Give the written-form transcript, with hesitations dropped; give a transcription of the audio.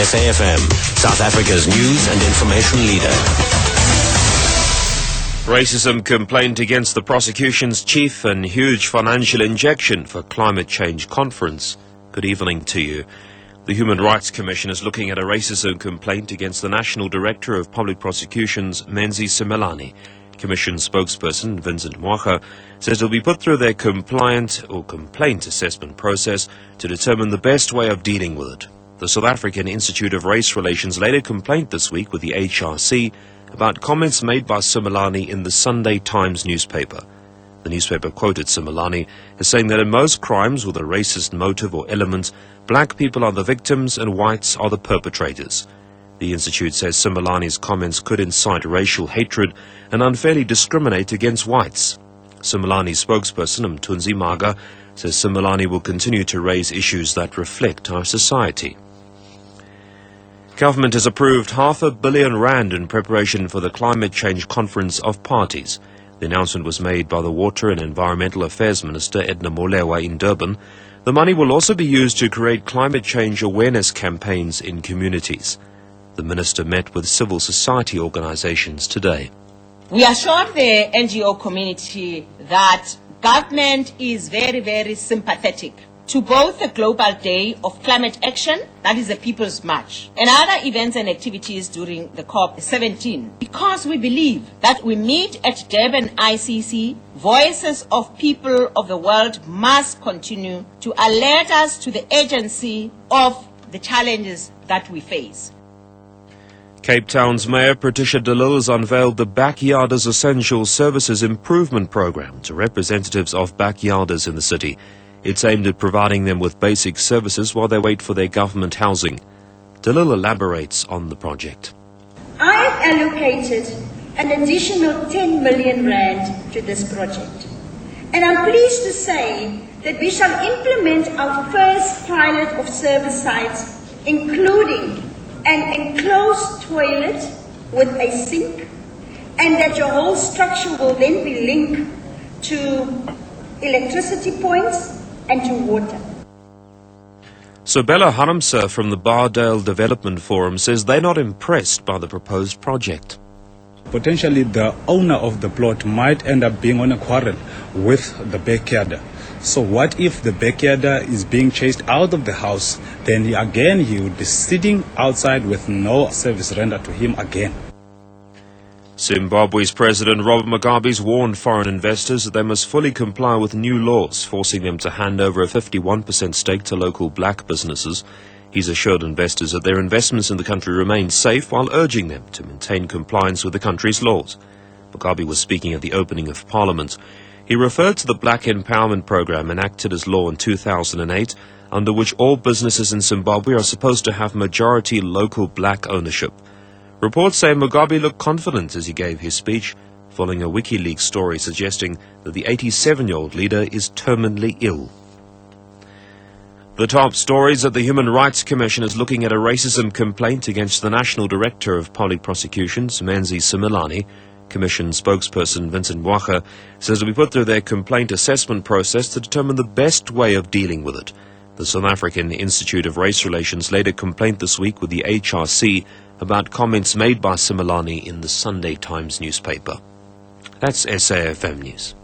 SAFM, South Africa's news and information leader. Racism complaint against the prosecution's chief and huge financial injection for climate change conference. Good evening to you. The Human Rights Commission is looking at a racism complaint against the National Director of Public Prosecutions, Menzi Simelane. Commission spokesperson Vincent Mwaka says it will be put through their compliant or complaint assessment process to determine the best way of dealing with it. The South African Institute of Race Relations laid a complaint this week with the HRC about comments made by Simelane in the Sunday Times newspaper. The newspaper quoted Simelane as saying that in most crimes with a racist motive or element, black people are the victims and whites are the perpetrators. The Institute says Simelane's comments could incite racial hatred and unfairly discriminate against whites. Simelane's spokesperson, Mthunzi Maga, says Simelane will continue to raise issues that reflect our society. Government has approved R500 million in preparation for the Climate Change Conference of Parties. The announcement was made by the Water and Environmental Affairs Minister Edna Molewa in Durban. The money will also be used to create climate change awareness campaigns in communities. The minister met with civil society organizations today. We assured the NGO community that government is very, very sympathetic to both the Global Day of Climate Action, that is the People's March, and other events and activities during the COP17, because we believe that we meet at Durban ICC, voices of people of the world must continue to alert us to the urgency of the challenges that we face. Cape Town's Mayor Patricia de Lille has unveiled the Backyarders Essential Services Improvement Program to representatives of backyarders in the city. It's aimed at providing them with basic services while they wait for their government housing. De Lille elaborates on the project. I have allocated an additional 10 million rand to this project. And I'm pleased to say that we shall implement our first pilot of service sites, including an enclosed toilet with a sink, and that your whole structure will then be linked to electricity points and to water. So Bella Haramsa from the Bardale Development Forum says they're not impressed by the proposed project. Potentially the owner of the plot might end up being on a quarrel with the backyarder. So what if the backyarder is being chased out of the house? Then he would be sitting outside with no service rendered to him again. Zimbabwe's President Robert Mugabe's warned foreign investors that they must fully comply with new laws, forcing them to hand over a 51% stake to local black businesses. He's assured investors that their investments in the country remain safe while urging them to maintain compliance with the country's laws. Mugabe was speaking at the opening of Parliament. He referred to the Black Empowerment Program enacted as law in 2008, under which all businesses in Zimbabwe are supposed to have majority local black ownership. Reports say Mugabe looked confident as he gave his speech, following a WikiLeaks story suggesting that the 87-year-old leader is terminally ill. The top stories that the Human Rights Commission is looking at a racism complaint against the National Director of Public Prosecutions, Menzi Simelane. Commission spokesperson Vincent Mwaka says it will be put through their complaint assessment process to determine the best way of dealing with it. The South African Institute of Race Relations laid a complaint this week with the HRC about comments made by Simelane in the Sunday Times newspaper. That's SAFM News.